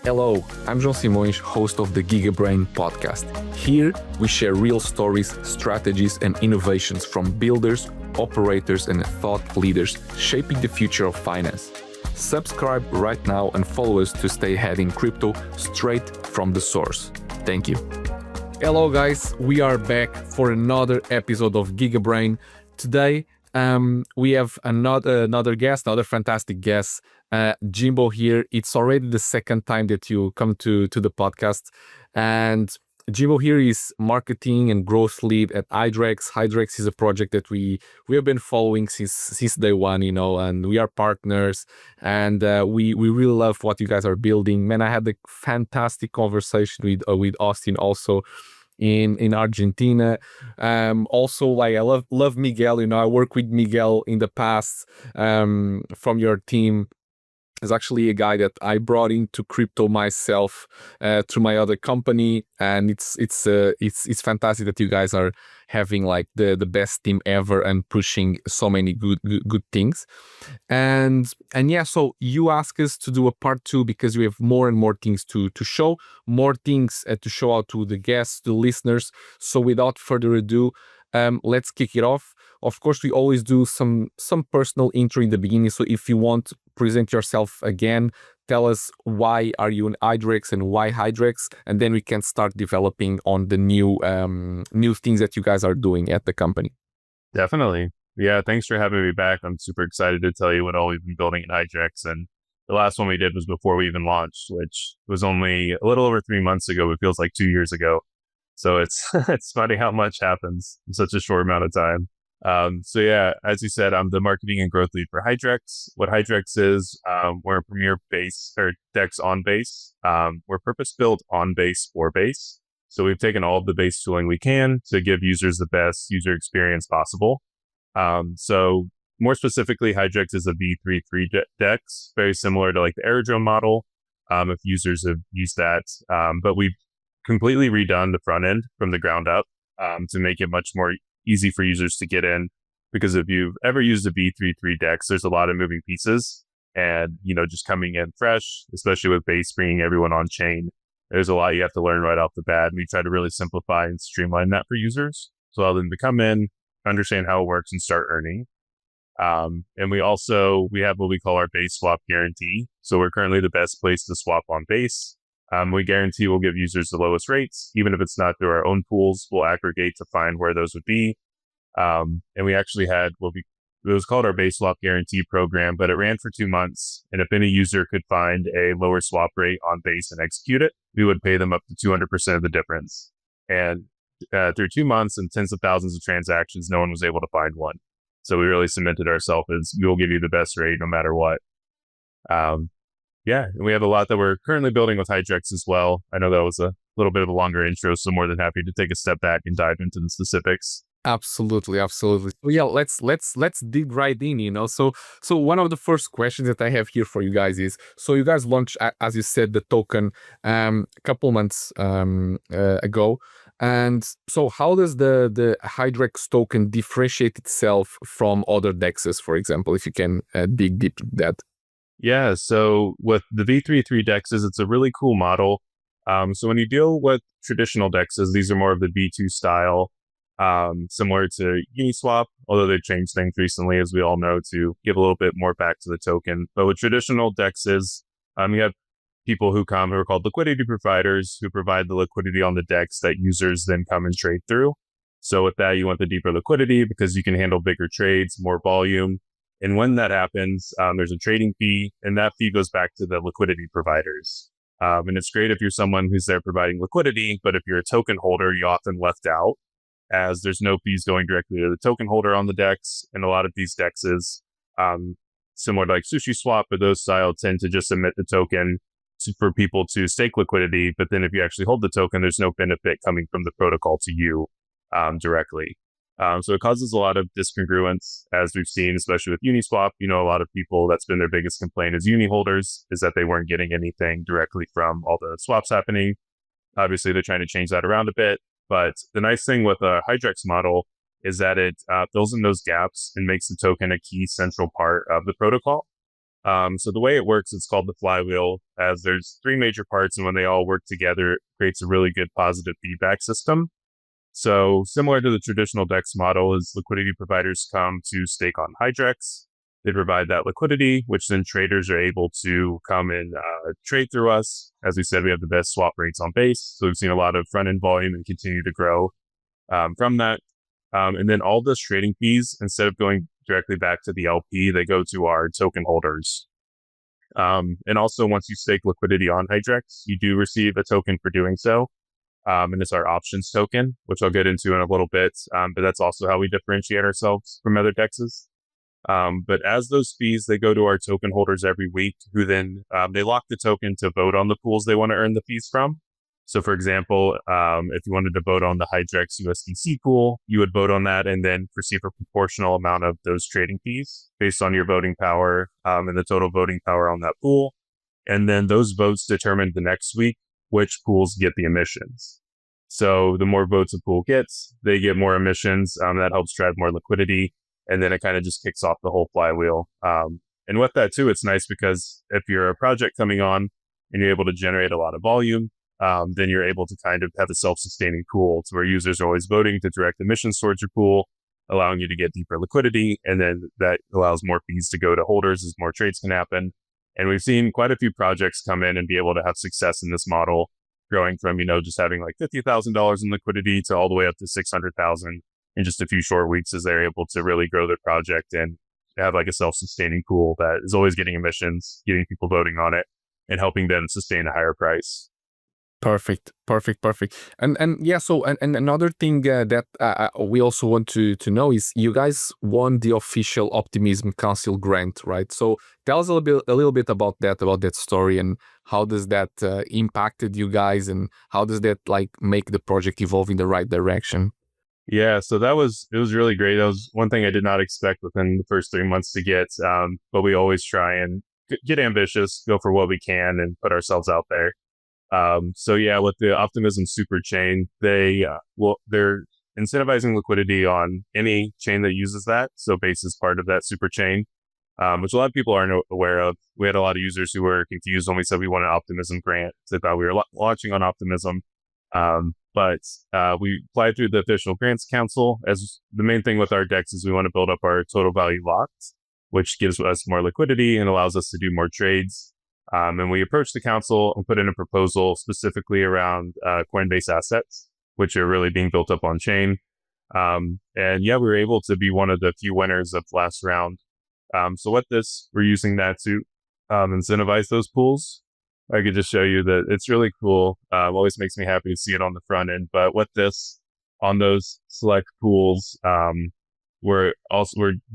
Hello, I'm Joao Simoes, host of the GigaBrain Podcast. Here, we share real stories, strategies, and innovations from builders, operators, and thought leaders shaping the future of finance. Subscribe right now and follow us to stay ahead in crypto straight from the source. Thank you. Hello, guys. We are back for another episode of GigaBrain. Today, we have another guest, another fantastic guest, Jimbo here. It's already the second time that you come to the podcast, and Jimbo here is marketing and growth lead at Hydrex. Hydrex is a project that we have been following since day one, and we are partners, and we really love what you guys are building. Man, I had a fantastic conversation with Austin also in Argentina. Also, like, I love Miguel. I worked with Miguel in the past from your team. Is actually a guy that I brought into crypto myself through my other company, and it's fantastic that you guys are having like the best team ever and pushing so many good things. And yeah, so you ask us to do a part 2 because we have more and more things to show, more things to show out to the guests, to listeners. So without further ado, let's kick it off. Of course, we always do some personal intro in the beginning. So if you want to present yourself again, tell us why are you in Hydrex and why Hydrex, and then we can start developing on the new things that you guys are doing at the company. Definitely. Yeah, thanks for having me back. I'm super excited to tell you what all we've been building at Hydrex. And the last one we did was before we even launched, which was only a little over 3 months ago. It feels like 2 years ago. So it's funny how much happens in such a short amount of time. So yeah, as you said, I'm the marketing and growth lead for Hydrex. What Hydrex is, we're a premier base or DEX on base. We're purpose built on base for base. So we've taken all of the base tooling we can to give users the best user experience possible. So more specifically, Hydrex is a V33 DEX, very similar to like the Aerodrome model. If users have used that, but we've completely redone the front end from the ground up to make it much more easy for users to get in, because if you've ever used a V33 DEX, there's a lot of moving pieces, and just coming in fresh, especially with base bringing everyone on chain, there's a lot you have to learn right off the bat. And we try to really simplify and streamline that for users, so allow them to come in, understand how it works, and start earning. And we have what we call our base swap guarantee. So we're currently the best place to swap on base. We guarantee we'll give users the lowest rates, even if it's not through our own pools. We'll aggregate to find where those would be. And we actually had it was called our base swap guarantee program, but it ran for 2 months. And if any user could find a lower swap rate on base and execute it, we would pay them up to 200% of the difference. And through 2 months and tens of thousands of transactions, no one was able to find one. So we really cemented ourselves as we will give you the best rate no matter what. Yeah, and we have a lot that we're currently building with Hydrex as well. I know that was a little bit of a longer intro, so more than happy to take a step back and dive into the specifics. Absolutely. So yeah, let's dig right in. So one of the first questions that I have here for you guys is, so you guys launched, as you said, the token a couple months ago. And so how does the Hydrex token differentiate itself from other DEXs, for example, if you can dig deep into that? Yeah, so with the V33 DEXs, it's a really cool model. So when you deal with traditional DEXs, these are more of the V2 style, similar to Uniswap, although they've changed things recently, as we all know, to give a little bit more back to the token. But with traditional DEXs, you have people who are called liquidity providers, who provide the liquidity on the DEX that users then come and trade through. So with that, you want the deeper liquidity because you can handle bigger trades, more volume. And when that happens, there's a trading fee, and that fee goes back to the liquidity providers. And it's great if you're someone who's there providing liquidity, but if you're a token holder, you're often left out, as there's no fees going directly to the token holder on the DEX. And a lot of these DEXs, similar to like SushiSwap, but those style tend to just emit the token for people to stake liquidity. But then if you actually hold the token, there's no benefit coming from the protocol to you directly. So it causes a lot of discongruence, as we've seen, especially with Uniswap. A lot of people, that's been their biggest complaint as uni holders, is that they weren't getting anything directly from all the swaps happening. Obviously, they're trying to change that around a bit. But the nice thing with a Hydrex model is that it fills in those gaps and makes the token a key central part of the protocol. So the way it works, it's called the flywheel, as there's three major parts, and when they all work together, it creates a really good positive feedback system. So similar to the traditional DEX model, is liquidity providers come to stake on Hydrex. They provide that liquidity, which then traders are able to come and trade through us. As we said, we have the best swap rates on Base, so we've seen a lot of front-end volume and continue to grow from that. And then all those trading fees, instead of going directly back to the LP, they go to our token holders. And also, once you stake liquidity on Hydrex, you do receive a token for doing so. And it's our options token, which I'll get into in a little bit. But that's also how we differentiate ourselves from other DEXs. But as those fees, they go to our token holders every week, who then they lock the token to vote on the pools they want to earn the fees from. So for example, if you wanted to vote on the Hydrex USDC pool, you would vote on that and then receive a proportional amount of those trading fees based on your voting power and the total voting power on that pool. And then those votes determine the next week which pools get the emissions. So the more votes a pool gets, they get more emissions. That helps drive more liquidity. And then it kind of just kicks off the whole flywheel. And with that too, it's nice because if you're a project coming on and you're able to generate a lot of volume, then you're able to kind of have a self-sustaining pool to where users are always voting to direct emissions towards your pool, allowing you to get deeper liquidity. And then that allows more fees to go to holders as more trades can happen. And we've seen quite a few projects come in and be able to have success in this model, growing from, just having like $50,000 in liquidity to all the way up to $600,000 in just a few short weeks, as they're able to really grow their project and have like a self-sustaining pool that is always getting emissions, getting people voting on it, and helping them sustain a higher price. Perfect. And yeah, so and another thing that we also want to know is you guys won the official Optimism Council grant, right? So tell us a little bit about that story, and how does that impacted you guys, and how does that like make the project evolve in the right direction? Yeah, so it was really great. That was one thing I did not expect within the first 3 months to get, but we always try and get ambitious, go for what we can, and put ourselves out there. So yeah, with the Optimism super chain, they're incentivizing liquidity on any chain that uses that. So Base is part of that super chain, which a lot of people aren't aware of. We had a lot of users who were confused when we said we want an Optimism grant. They thought we were launching on Optimism. But we applied through the official grants council. As the main thing with our DEX is we want to build up our total value locked, which gives us more liquidity and allows us to do more trades. And we approached the council and put in a proposal specifically around Coinbase assets, which are really being built up on chain. And yeah, we were able to be one of the few winners of last round. So with this, we're using that to incentivize those pools. I could just show you that it's really cool. Always makes me happy to see it on the front end. But with this, on those select pools, we're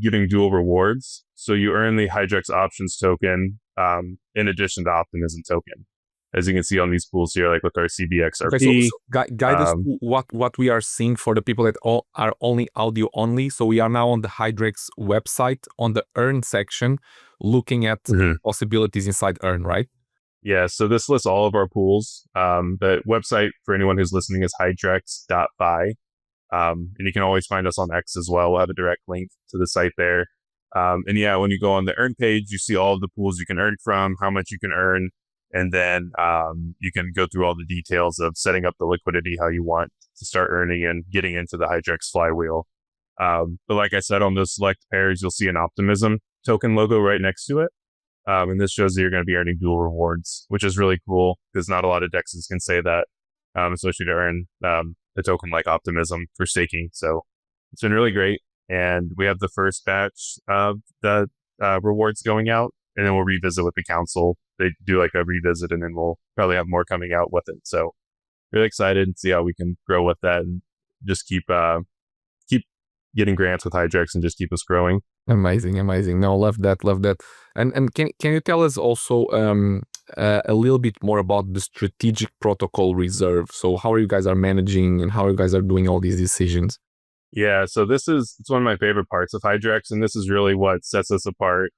giving dual rewards. So you earn the Hydrex options token in addition to Optimism token. As you can see on these pools here, like with our CBXRP. Okay, so guide us what we are seeing for the people that are only audio only. So we are now on the Hydrex website on the Earn section, looking at possibilities inside Earn, right? Yeah, so this lists all of our pools. The website for anyone who's listening is hydrex.fi. And you can always find us on X as well. We'll have a direct link to the site there. And yeah, when you go on the Earn page, you see all of the pools you can earn from, how much you can earn, and then you can go through all the details of setting up the liquidity how you want to start earning and getting into the Hydrex flywheel. But like I said, on those select pairs, you'll see an Optimism token logo right next to it. And this shows that you're going to be earning dual rewards, which is really cool because not a lot of DEXs can say that, especially to earn a token like Optimism for staking. So it's been really great. And we have the first batch of the rewards going out, and then we'll revisit with the council. They do like a revisit, and then we'll probably have more coming out with it. So really excited to see how we can grow with that and just keep getting grants with Hydrex and just keep us growing. Amazing. No, love that. And can you tell us also a little bit more about the strategic protocol reserve? So how you guys are managing and how you guys are doing all these decisions? Yeah, so it's one of my favorite parts of Hydrex, and this is really what sets us apart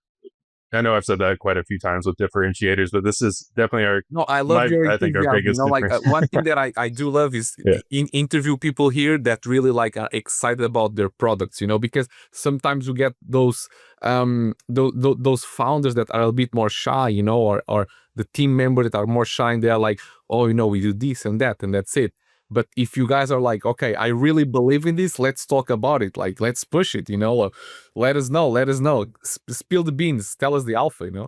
I know I've said that quite a few times with differentiators, but this is definitely No, I love your I think our enthusiasm. biggest Like difference. one thing that I do love is Yeah, interview people here that really like are excited about their products, because sometimes you get those founders that are a bit more shy, or the team members that are more shy and they're like, oh, we do this and that and that's it. But if you guys are like, okay, I really believe in this, let's talk about it. Like, let's push it, let us know, spill the beans, tell us the alpha.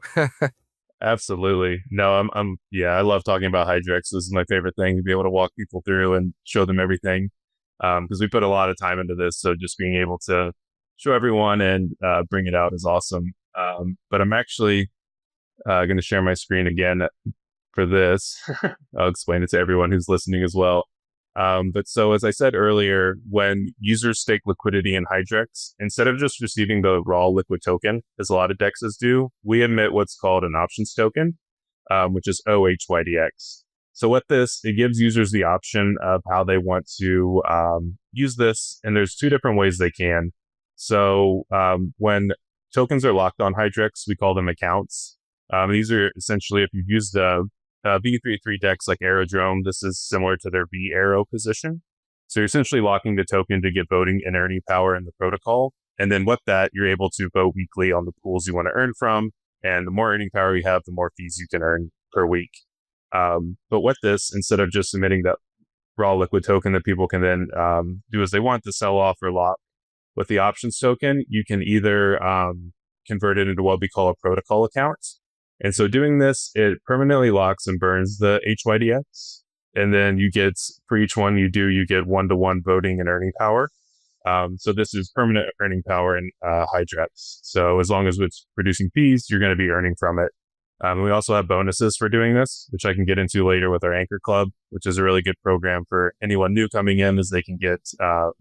absolutely. No, yeah, I love talking about Hydrex. This is my favorite thing, to be able to walk people through and show them everything. Because we put a lot of time into this. So just being able to show everyone and bring it out is awesome. But I'm actually going to share my screen again for this. I'll explain it to everyone who's listening as well. But so as I said earlier, when users stake liquidity in Hydrex, instead of just receiving the raw liquid token, as a lot of DEXs do, we emit what's called an options token, which is OHYDX. So it gives users the option of how they want to use this. And there's two different ways they can. So when tokens are locked on Hydrex, we call them accounts. These are essentially, if you've used V33 DEX like Aerodrome, this is similar to their V Arrow position. So you're essentially locking the token to get voting and earning power in the protocol. And then with that, you're able to vote weekly on the pools you want to earn from. And the more earning power you have, the more fees you can earn per week. But with this, instead of just submitting that raw liquid token that people can then do as they want to sell off or lock, with the options token, you can either convert it into what we call a protocol account. And so doing this, it permanently locks and burns the HYDX. And then for each one you do, you get one-to-one voting and earning power. So this is permanent earning power in Hydrex. So as long as it's producing fees, you're going to be earning from it. We also have bonuses for doing this, which I can get into later with our Anchor Club, which is a really good program for anyone new coming in, as they can get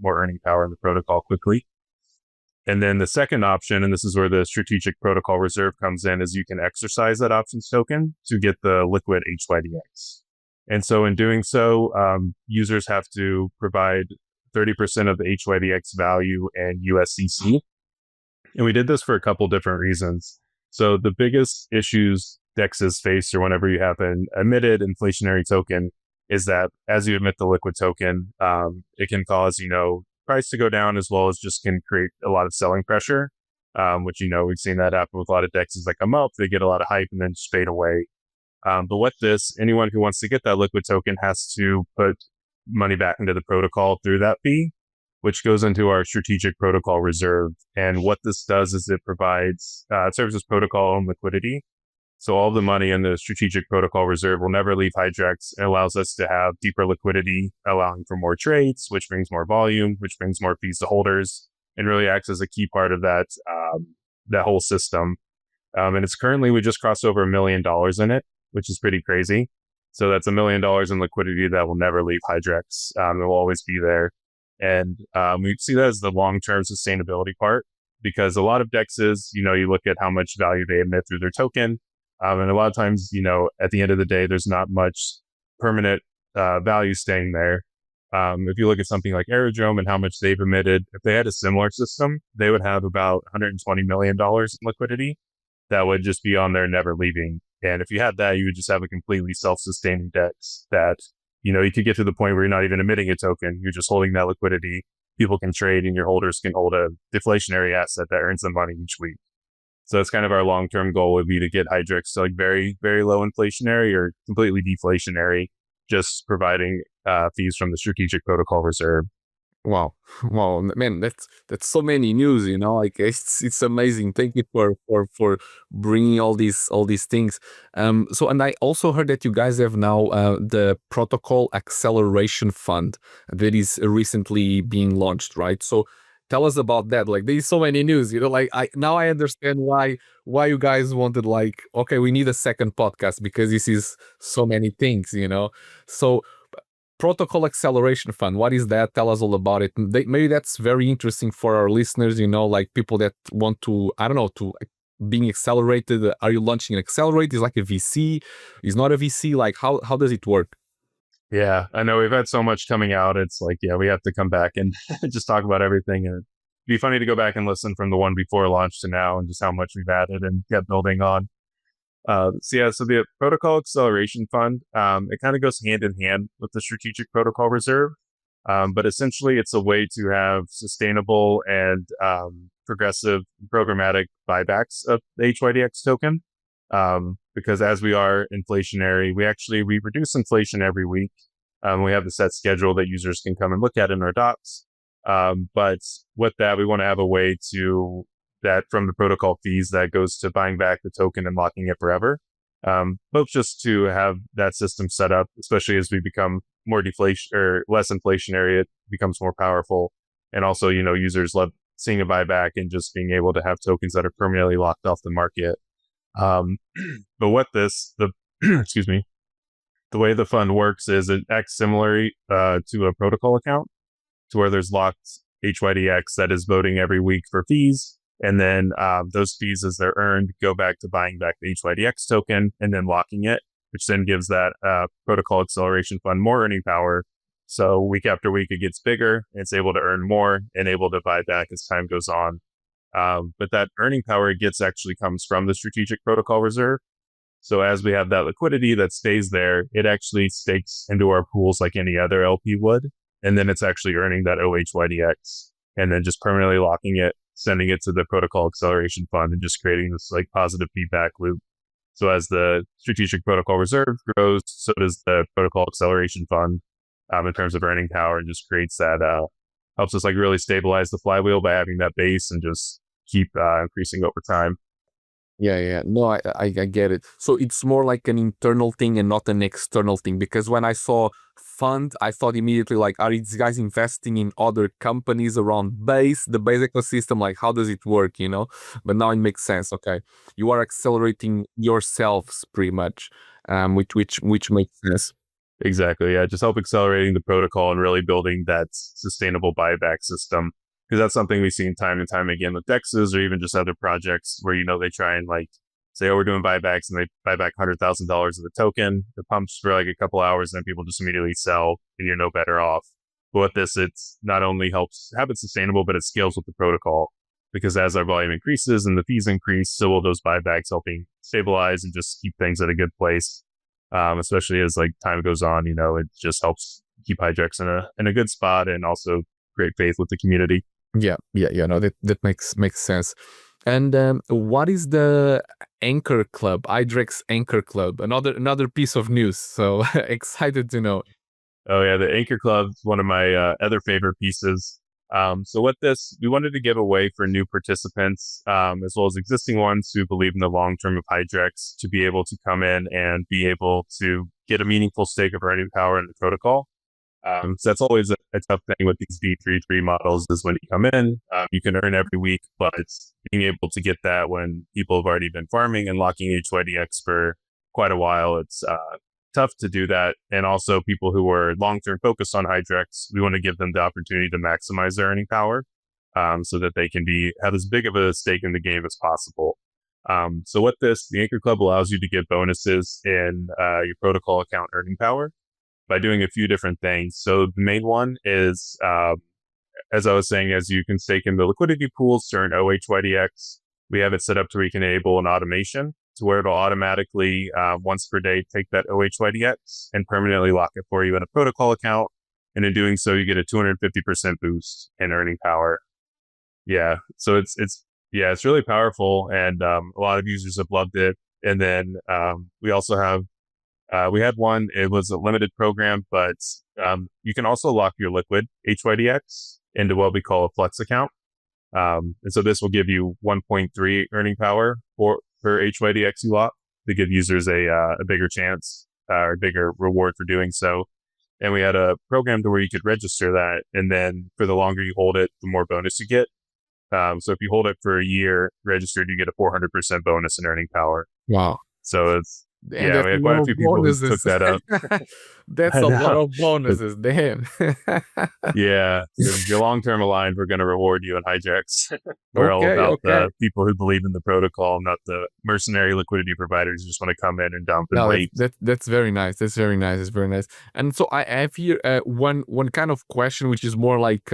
more earning power in the protocol quickly. And then the second option, and this is where the strategic protocol reserve comes in, is you can exercise that options token to get the liquid HYDX. And so in doing so, users have to provide 30% of the HYDX value in USDC. And we did this for a couple different reasons. So the biggest issues DEXs face, or whenever you have an emitted inflationary token, is that as you emit the liquid token, it can cause, price to go down, as well as just can create a lot of selling pressure, which, we've seen that happen with a lot of DEXs that come up. They get a lot of hype and then just fade away. But with this, anyone who wants to get that liquid token has to put money back into the protocol through that fee, which goes into our strategic protocol reserve. And what this does is it provides, it serves as protocol owned liquidity. So all the money in the strategic protocol reserve will never leave Hydrex. It allows us to have deeper liquidity, allowing for more trades, which brings more volume, which brings more fees to holders, and really acts as a key part of that whole system. And it's currently, we just crossed over $1 million in it, which is pretty crazy. So that's $1 million in liquidity that will never leave Hydrex. It will always be there. And we see that as the long-term sustainability part, because a lot of DEXs, you look at how much value they emit through their token. And a lot of times, at the end of the day, there's not much permanent value staying there. If you look at something like Aerodrome and how much they've emitted, if they had a similar system, they would have about $120 million in liquidity that would just be on there, never leaving. And if you had that, you would just have a completely self-sustaining DEX that, you could get to the point where you're not even emitting a token. You're just holding that liquidity. People can trade, and your holders can hold a deflationary asset that earns them money each week. So that's kind of our long-term goal, would be to get Hydrex to very, very low inflationary or completely deflationary, just providing fees from the strategic protocol reserve. Wow, man, that's so many news, like it's amazing. Thank you for bringing all these things. So, and I also heard that you guys have now the Protocol Acceleration Fund that is recently being launched, right? So tell us about that. Like, there's so many news, like I understand why you guys wanted, like, okay, we need a second podcast, because this is so many things, So Protocol Acceleration Fund, what is that? Tell us all about it. Maybe that's very interesting for our listeners, like people that want to, to being accelerated. Are you launching an accelerator? Is like a VC? Is not a VC? Like, how does it work? Yeah, I know we've had so much coming out. It's like, yeah, we have to come back and just talk about everything. And be funny to go back and listen from the one before launch to now and just how much we've added and kept building on. So the Protocol Acceleration Fund, it kind of goes hand in hand with the Strategic Protocol Reserve. But essentially, it's a way to have sustainable and progressive programmatic buybacks of the HYDX token. Because as we are inflationary, we reduce inflation every week. We have the set schedule that users can come and look at in our docs. But with that, we want to have a way to that from the protocol fees that goes to buying back the token and locking it forever. Both just to have that system set up, especially as we become more deflation or less inflationary, it becomes more powerful. And also, users love seeing a buyback and just being able to have tokens that are permanently locked off the market. But what excuse me, the way the fund works is it acts similarly to a protocol account, to where there's locked HYDX that is voting every week for fees. And then those fees, as they're earned, go back to buying back the HYDX token and then locking it, which then gives that Protocol Acceleration Fund more earning power. So week after week, it gets bigger. It's able to earn more and able to buy back as time goes on. But that earning power it gets actually comes from the Strategic Protocol Reserve. So as we have that liquidity that stays there, it actually stakes into our pools like any other LP would. And then it's actually earning that OHYDX and then just permanently locking it, sending it to the Protocol Acceleration Fund and just creating this like positive feedback loop. So as the Strategic Protocol Reserve grows, so does the Protocol Acceleration Fund in terms of earning power, and just creates that, helps us like really stabilize the flywheel by having that base and just keep increasing over time. Yeah. No, I get it. So it's more like an internal thing and not an external thing. Because when I saw fund, I thought immediately like, are these guys investing in other companies around Base, the Base ecosystem? Like, how does it work, But now it makes sense. Okay. You are accelerating yourselves pretty much, which makes sense. Exactly. Yeah. Just help accelerating the protocol and really building that sustainable buyback system. Because that's something we've seen time and time again with DEXs or even just other projects where, they try and like say, oh, we're doing buybacks, and they buy back $100,000 of the token. It pumps for like a couple hours and then people just immediately sell and you're no better off. But with this, it's not only helps have it sustainable, but it scales with the protocol, because as our volume increases and the fees increase, so will those buybacks, helping stabilize and just keep things at a good place. Especially as like time goes on, it just helps keep Hydrex in a good spot and also create faith with the community. Yeah. No, that makes sense. And what is the Anchor Club, Hydrex Anchor Club? Another piece of news. So excited to know. Oh yeah, the Anchor Club is one of my other favorite pieces. So with this, we wanted to give away for new participants, as well as existing ones who believe in the long term of Hydrex, to be able to come in and be able to get a meaningful stake of earning power in the protocol. So that's always a tough thing with these D33 models, is when you come in, you can earn every week, but being able to get that when people have already been farming and locking HYDX for quite a while, it's tough to do that. And also people who are long-term focused on Hydrex, we want to give them the opportunity to maximize their earning power, so that they can have as big of a stake in the game as possible. So with this, the Anchor Club allows you to get bonuses in your protocol account earning power by doing a few different things. So the main one is, as I was saying, as you can stake in the liquidity pools to earn OHYDX, we have it set up to where you can enable an automation to where it'll automatically, once per day, take that OHYDX and permanently lock it for you in a protocol account. And in doing so, you get a 250% boost in earning power. Yeah. So it's really powerful. And a lot of users have loved it. And then we also have, we had one, it was a limited program, but you can also lock your liquid HYDX into what we call a flex account. And so this will give you 1.3 earning power per HYDX you lock, to give users a bigger chance or bigger reward for doing so. And we had a program to where you could register that. And then for the longer you hold it, the more bonus you get. So if you hold it for a year registered, you get a 400% bonus in earning power. Wow. So And Yeah, that's we a had quite lot a of few people who took bonuses. that up. That's I a lot know. of bonuses. Damn. Yeah, if you're long-term aligned, we're going to reward you in Hydrex. We're all Okay, about okay. the people who believe in the protocol, not the mercenary liquidity providers who just want to come in and dump and No, wait. that's very nice. That's very nice. It's very nice. And so I have here one kind of question, which is more like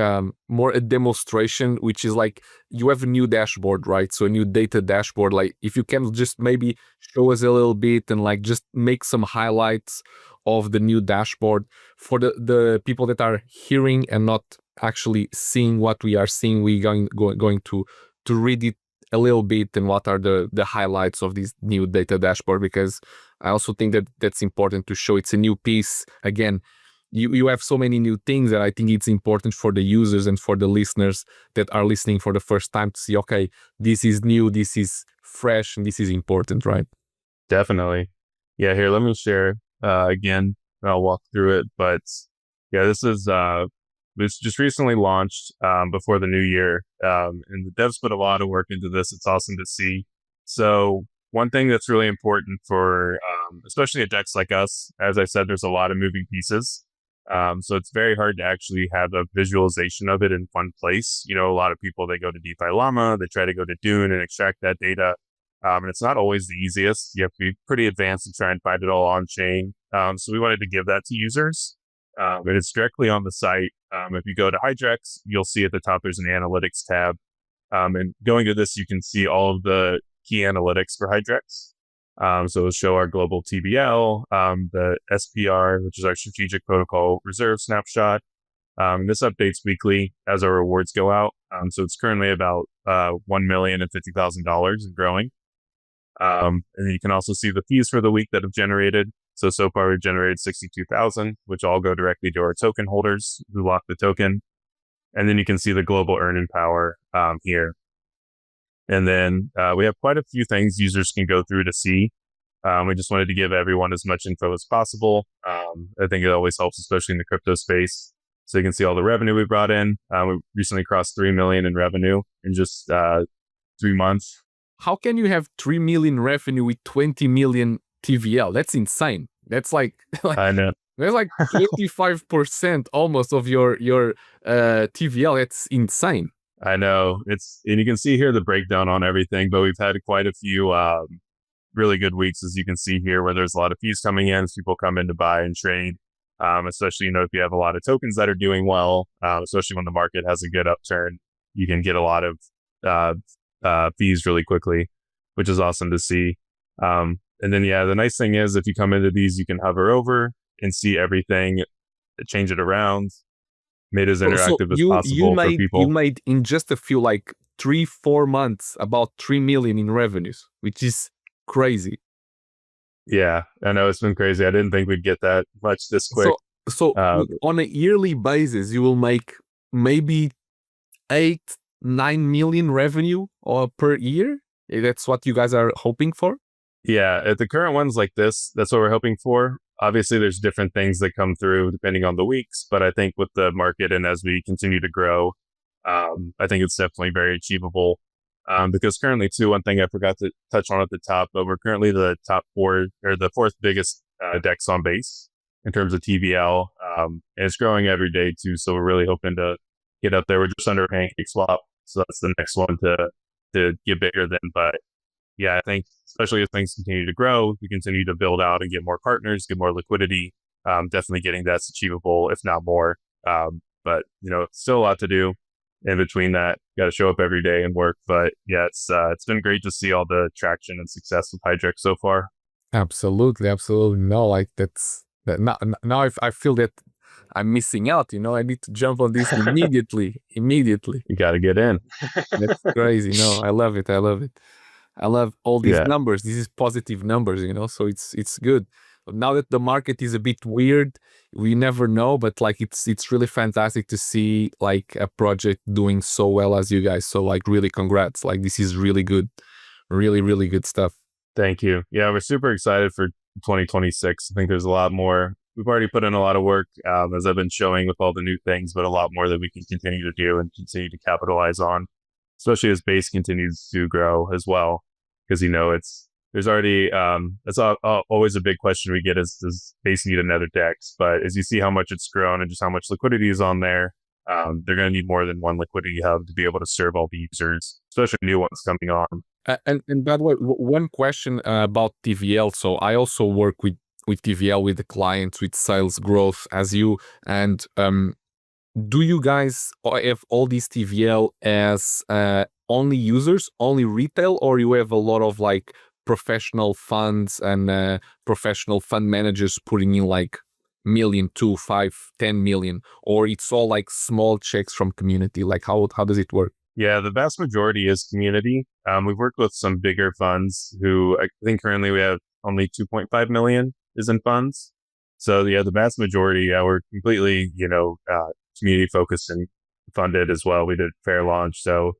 more a demonstration, which is like you have a new dashboard, right? So a new data dashboard. Like if you can just maybe show us a little bit and like just make some highlights of the new dashboard for the people that are hearing and not actually seeing what we are seeing. We going to read it a little bit and what are the highlights of this new data dashboard, because I also think that that's important to show. It's a new piece. Again, you have so many new things that I think it's important for the users and for the listeners that are listening for the first time to see, okay, this is new, this is fresh, and this is important, right? Definitely. Yeah, here, let me share again, and I'll walk through it. But yeah, this just recently launched before the new year. And the devs put a lot of work into this. It's awesome to see. So one thing that's really important for, especially a DEX like us, as I said, there's a lot of moving pieces. So it's very hard to actually have a visualization of it in one place. You know, a lot of people, they go to DeFi Llama, they try to go to Dune and extract that data. And it's not always the easiest. You have to be pretty advanced to try and find it all on chain. So we wanted to give that to users. But it's directly on the site. If you go to Hydrex, you'll see at the top there's an analytics tab. And going to this, you can see all of the key analytics for Hydrex. So it'll show our global TBL, the SPR, which is our strategic protocol reserve snapshot. This updates weekly as our rewards go out. So it's currently about $1,050,000 and growing. And you can also see the fees for the week that have generated. So far we've generated 62,000, which all go directly to our token holders who lock the token. And then you can see the global earning power here. And then we have quite a few things users can go through to see. We just wanted to give everyone as much info as possible. I think it always helps, especially in the crypto space. So you can see all the revenue we brought in. We recently crossed 3 million in revenue in just 3 months. How can you have 3 million revenue with 20 million TVL? That's insane. That's like I know. There's like 25% almost of your TVL. That's insane. I know. And you can see here the breakdown on everything, but we've had quite a few really good weeks, as you can see here, where there's a lot of fees coming in as people come in to buy and trade. Especially, if you have a lot of tokens that are doing well, especially when the market has a good upturn, you can get a lot of fees really quickly, which is awesome to see. And then, the nice thing is if you come into these, you can hover over and see everything, change it around, made as interactive as possible for people. You made in just a few, like 3-4 months, about 3 million in revenues, which is crazy. Yeah, I know, it's been crazy. I didn't think we'd get that much this quick. So on a yearly basis, you will make maybe 8-9 million revenue or per year. That's what you guys are hoping for? Yeah, at the current ones like this, that's what we're hoping for. Obviously, there's different things that come through depending on the weeks, but I think with the market and as we continue to grow, I think it's definitely very achievable. Because currently, too, one thing I forgot to touch on at the top, but we're currently the top 4 or the 4th biggest DEX on Base in terms of TVL, and it's growing every day too. So we're really hoping to get up there. We're just under PancakeSwap, so that's the next one to get bigger than. But yeah, I think especially as things continue to grow, we continue to build out and get more partners, get more liquidity. Definitely getting that's achievable, if not more. But still a lot to do. In between that, got to show up every day and work. But yeah, it's been great to see all the traction and success with Hydrex so far. Absolutely. No, like that's that. Now I feel that I'm missing out. I need to jump on this immediately. You got to get in. That's crazy. No, I love it. I love all these numbers. This is positive numbers, so it's good. But now that the market is a bit weird, we never know, but like it's really fantastic to see like a project doing so well as you guys. So like really congrats. Like this is really good. Really, really good stuff. Thank you. Yeah, we're super excited for 2026. I think there's a lot more. We've already put in a lot of work, as I've been showing with all the new things, but a lot more that we can continue to do and continue to capitalize on, especially as Base continues to grow as well. Because, there's already, that's always a big question we get is, does Base need another DEX? But as you see how much it's grown and just how much liquidity is on there, they're going to need more than one liquidity hub to be able to serve all the users, especially new ones coming on. And by the way, one question about TVL. So I also work with TVL, with the clients, with sales growth as you. And do you guys have all these TVL as only users, only retail, or you have a lot of like professional funds and professional fund managers putting in like million, 2, 5, 10 million, or it's all like small checks from community? Like how does it work? Yeah, the vast majority is community. We've worked with some bigger funds who I think currently we have only 2.5 million is in funds. So yeah, the vast majority, we're completely, community focused and funded as well. We did fair launch. So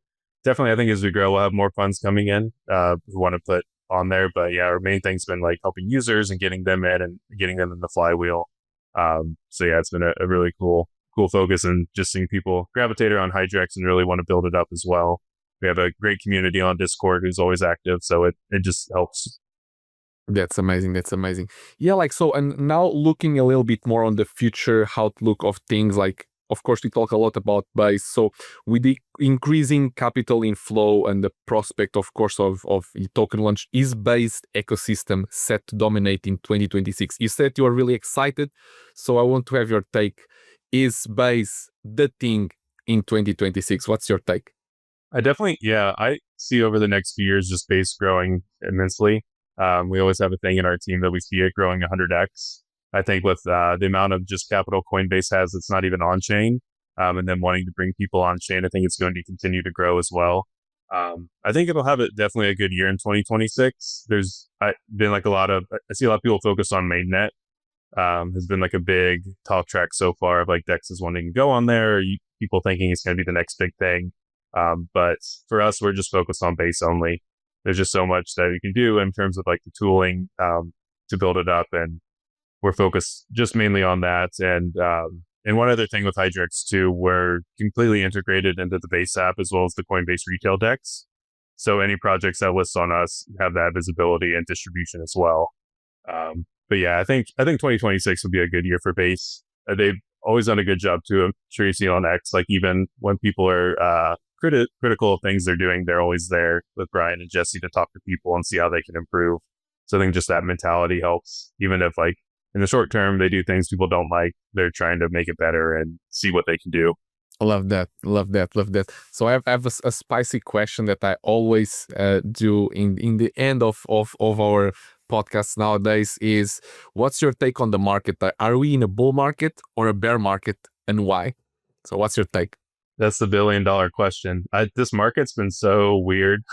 definitely, I think as we grow, we'll have more funds coming in who want to put on there. But yeah, our main thing's been like helping users and getting them in and getting them in the flywheel. So yeah, it's been a really cool focus, and just seeing people gravitate around Hydrex and really want to build it up as well. We have a great community on Discord who's always active. So it just helps. That's amazing. Yeah, like so, and now looking a little bit more on the future outlook of things, like of course we talk a lot about Base. So with the increasing capital inflow and the prospect, of course, of the token launch, is Base ecosystem set to dominate in 2026? You said you are really excited, so I want to have your take. Is Base the thing in 2026? What's your take? I see over the next few years just Base growing immensely. We always have a thing in our team that we see it growing 100x. I think with the amount of just capital Coinbase has, it's not even on chain, and then wanting to bring people on chain, I think it's going to continue to grow as well. I think it'll have definitely a good year in 2026. There's been like I see a lot of people focus on mainnet. Has been like a big talk track so far of like DEXs wanting to go on there, people thinking it's going to be the next big thing. But for us, we're just focused on Base only. There's just so much that you can do in terms of like the tooling to build it up, and we're focused just mainly on that. And one other thing with Hydrex too, we're completely integrated into the Base app as well as the Coinbase retail DEX. So any projects that list on us have that visibility and distribution as well. But yeah, I think 2026 will be a good year for Base. They've always done a good job too. I'm sure you see on X, like even when people are critical of things they're doing, they're always there with Brian and Jesse to talk to people and see how they can improve. So I think just that mentality helps. Even if like in the short term they do things people don't like, they're trying to make it better and see what they can do. Love that. So I have a spicy question that I always do in the end of our podcast nowadays is, what's your take on the market? Are we in a bull market or a bear market, and why? So what's your take? That's the $1 billion question. This market's been so weird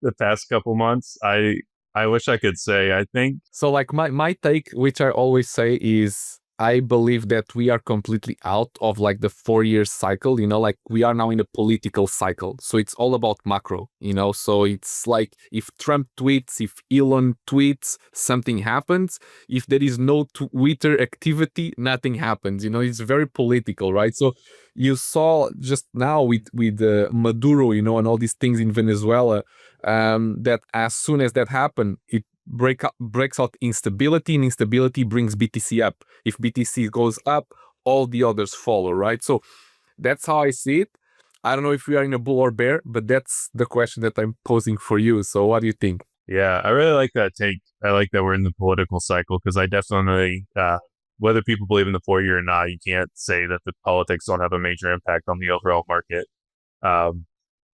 the past couple months. I wish I could say, I think. So like my take, which I always say, is I believe that we are completely out of like the 4-year cycle, like we are now in a political cycle. So it's all about macro, so it's like if Trump tweets, if Elon tweets, something happens. If there is no Twitter activity, nothing happens, it's very political, right? So you saw just now with Maduro, and all these things in Venezuela, that as soon as that happened, it breaks out instability, and instability brings BTC up. If BTC goes up, all the others follow, right? So that's how I see it. I don't know if we are in a bull or bear, but that's the question that I'm posing for you. So what do you think? Yeah, I really like that take. I like that we're in the political cycle, because I definitely, whether people believe in the 4-year or not, you can't say that the politics don't have a major impact on the overall market.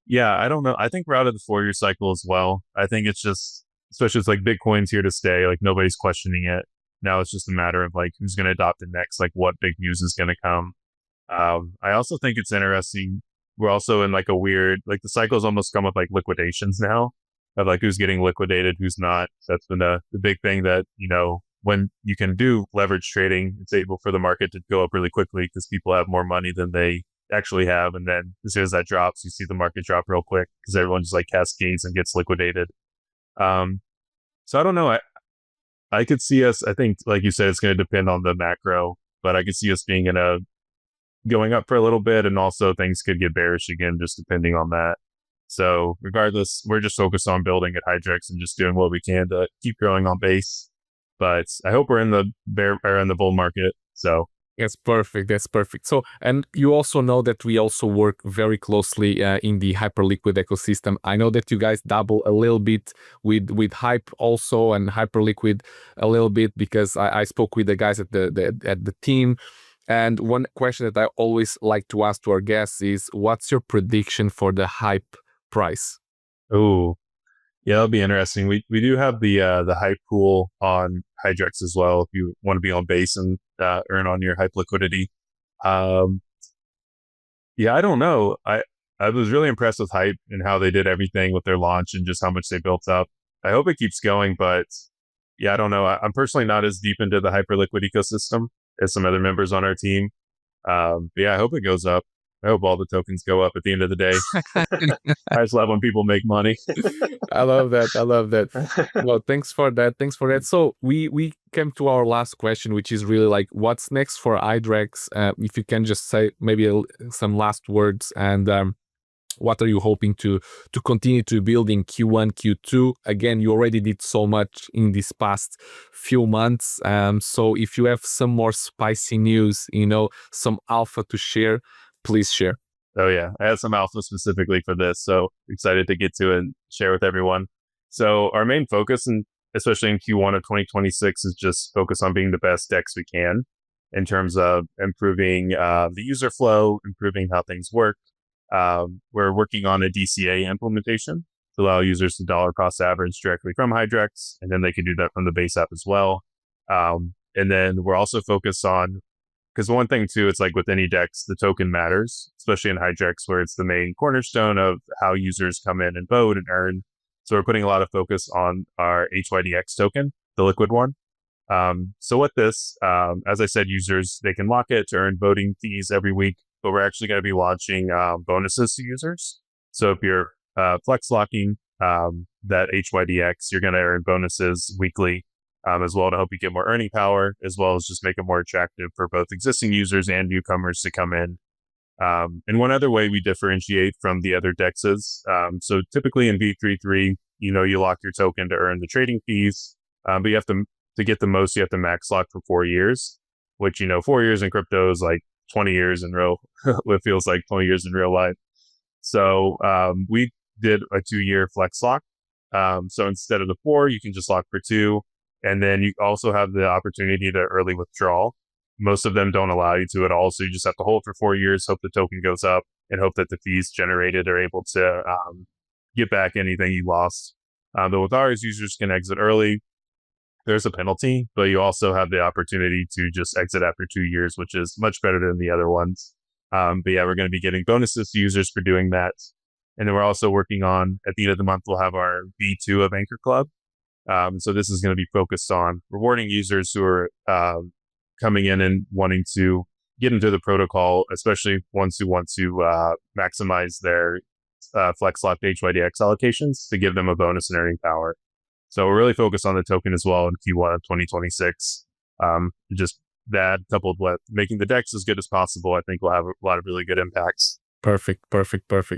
Yeah, I don't know. I think we're out of the 4-year cycle as well. I think it's just, especially it's like Bitcoin's here to stay. Like nobody's questioning it. Now it's just a matter of like who's going to adopt it next, like what big news is going to come. I also think it's interesting. We're also in like a weird, like the cycle's almost come with like liquidations now of like who's getting liquidated, who's not. That's been the big thing that, when you can do leverage trading, it's able for the market to go up really quickly because people have more money than they actually have. And then as soon as that drops, you see the market drop real quick because everyone just like cascades and gets liquidated. So I don't know. I could see us, I think, like you said, it's going to depend on the macro, but I could see us being going up for a little bit, and also things could get bearish again, just depending on that. So regardless, we're just focused on building at Hydrex and just doing what we can to keep growing on Base. But I hope we're in the bear or in the bull market. So That's perfect. That's perfect. So, and you also know that we also work very closely in the Hyperliquid ecosystem. I know that you guys dabble a little bit with Hype also and Hyperliquid a little bit because I spoke with the guys at the team. And one question that I always like to ask to our guests is, what's your prediction for the Hype price? oh, yeah, that'll be interesting. We do have the Hype pool on Hydrex as well if you want to be on Base and earn on your Hype liquidity. Yeah, I don't know. I was really impressed with Hype and how they did everything with their launch and just how much they built up. I hope it keeps going, but yeah, I don't know. I'm personally not as deep into the Hyperliquid ecosystem as some other members on our team. But yeah, I hope it goes up. I hope all the tokens go up at the end of the day. I just love when people make money. I love that. I love that. Well, thanks for that. Thanks for that. So we came to our last question, which is really like, what's next for Hydrex? If you can just say maybe some last words, and what are you hoping to continue to build in Q1, Q2? Again, you already did so much in these past few months. So if you have some more spicy news, some alpha to share, please share. Oh yeah, I have some alpha specifically for this, so excited to get to it and share with everyone. So our main focus, and especially in Q1 of 2026, is just focus on being the best DEX we can in terms of improving the user flow, improving how things work. We're working on a DCA implementation to allow users to dollar cost average directly from Hydrex, and then they can do that from the Base app as well. And then we're also focused on, because one thing too, it's like with any DEX, the token matters, especially in Hydrex, where it's the main cornerstone of how users come in and vote and earn. So we're putting a lot of focus on our HYDX token, the liquid one. So with this, as I said, users, they can lock it to earn voting fees every week, but we're actually going to be launching bonuses to users. So if you're flex locking that HYDX, you're going to earn bonuses weekly as well to help you get more earning power, as well as just make it more attractive for both existing users and newcomers to come in. And one other way we differentiate from the other DEXs, so typically in V33, you lock your token to earn the trading fees, but you have to get the most, you have to max lock for 4 years, which, 4 years in crypto is like 20 years in real, what feels like 20 years in real life. So we did a 2-year flex lock. So instead of the 4, you can just lock for 2. And then you also have the opportunity to early withdrawal. Most of them don't allow you to at all. So you just have to hold for 4 years, hope the token goes up, and hope that the fees generated are able to get back anything you lost. But with ours, users can exit early. There's a penalty, but you also have the opportunity to just exit after 2 years, which is much better than the other ones. But yeah, we're going to be getting bonuses to users for doing that. And then we're also working on, at the end of the month, we'll have our V2 of Anchor Club. So this is going to be focused on rewarding users who are coming in and wanting to get into the protocol, especially ones who want to maximize their flex locked HYDX allocations to give them a bonus in earning power. So we're really focused on the token as well in Q1 of 2026. Just that coupled with making the DEX as good as possible, I think will have a lot of really good impacts. Perfect.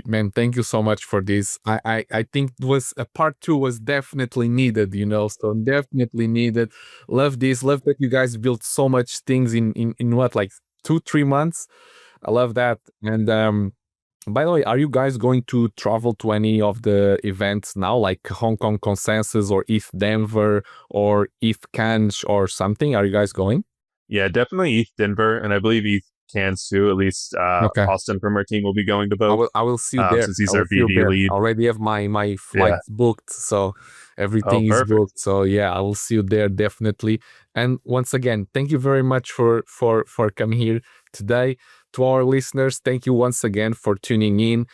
Man, thank you so much for this. I think a part 2 was definitely needed, so definitely needed. Love this. Love that you guys built so much things in what, like 2-3 months. I love that. And by the way, are you guys going to travel to any of the events now, like Hong Kong Consensus or ETH Denver or ETH Cannes or something? Are you guys going? Yeah, definitely ETH Denver, and I believe ETH Cannes too. At least Okay. Austin from our team will be going to both. I will see you there. Since he's I will our see you VD there. lead. I already have my flights booked, so everything is perfect. booked. So yeah, I will see you there definitely. And once again, thank you very much for coming here today. To our listeners, thank you once again for tuning in.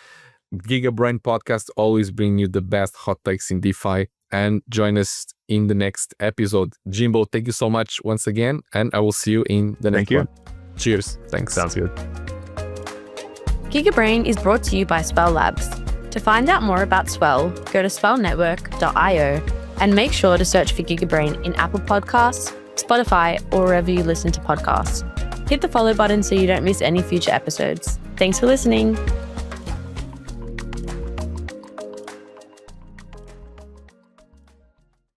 GigaBrain Podcast always bring you the best hot takes in DeFi, and join us in the next episode. Jimbo, thank you so much once again, and I will see you in the next one. Cheers. Thanks. Sounds good. GigaBrain is brought to you by Swell Labs. To find out more about Swell, go to swellnetwork.io and make sure to search for GigaBrain in Apple Podcasts, Spotify, or wherever you listen to podcasts. Hit the follow button so you don't miss any future episodes. Thanks for listening.